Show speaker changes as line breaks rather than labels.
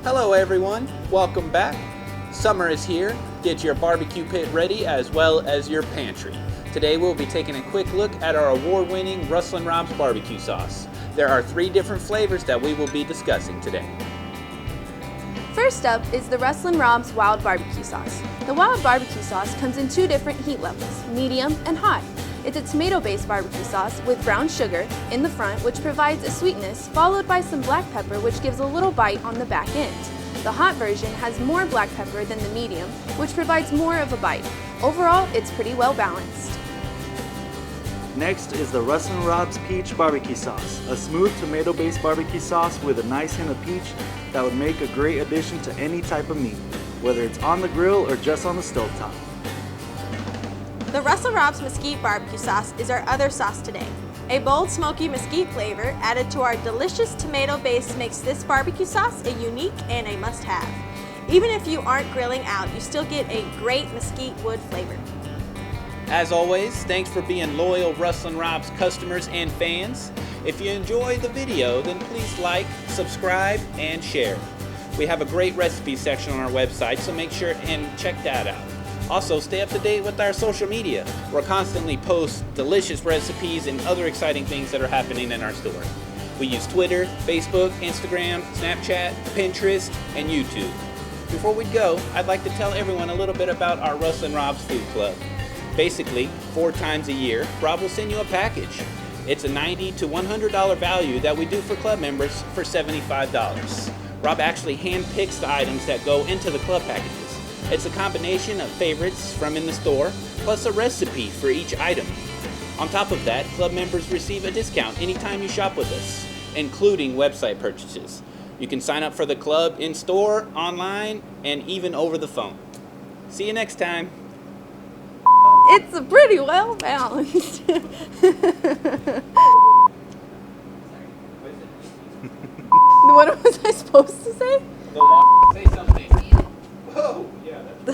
Hello everyone, welcome back. Summer is here. Get your barbecue pit ready as well as your pantry. Today we'll be taking a quick look at our award-winning Rustlin barbecue sauce. There are 3 different flavors that we will be discussing today.
First up is the Rustlin Wild Barbecue Sauce. The Wild Barbecue Sauce comes in 2 different heat levels, medium and high. It's a tomato-based barbecue sauce with brown sugar in the front, which provides a sweetness, followed by some black pepper, which gives a little bite on the back end. The hot version has more black pepper than the medium, which provides more of a bite. Overall, it's pretty well balanced.
Next is the Rustlin Peach Barbecue Sauce, a smooth tomato-based barbecue sauce with a nice hint of peach that would make a great addition to any type of meat, whether it's on the grill or just on the stovetop.
The Rustlin Mesquite Barbecue Sauce is our other sauce today. A bold, smoky mesquite flavor added to our delicious tomato base makes this barbecue sauce a unique and a must-have. Even if you aren't grilling out, you still get a great mesquite wood flavor.
As always, thanks for being loyal Rustlin customers and fans. If you enjoyed the video, then please like, subscribe, and share. We have a great recipe section on our website, so make sure and check that out. Also, stay up to date with our social media. We'll constantly post delicious recipes and other exciting things that are happening in our store. We use Twitter, Facebook, Instagram, Snapchat, Pinterest, and YouTube. Before we go, I'd like to tell everyone a little bit about our Rustlin Food Club. Basically, 4 times a year, Rob will send you a package. It's a $90 to $100 value that we do for club members for $75. Rob actually hand-picks the items that go into the club packages. It's a combination of favorites from in the store, plus a recipe for each item. On top of that, club members receive a discount anytime you shop with us, including website purchases. You can sign up for the club in-store, online, and even over the phone. See you next time.
It's pretty well balanced. What was I supposed to say?
Say something. Whoa, yeah.
Nothing.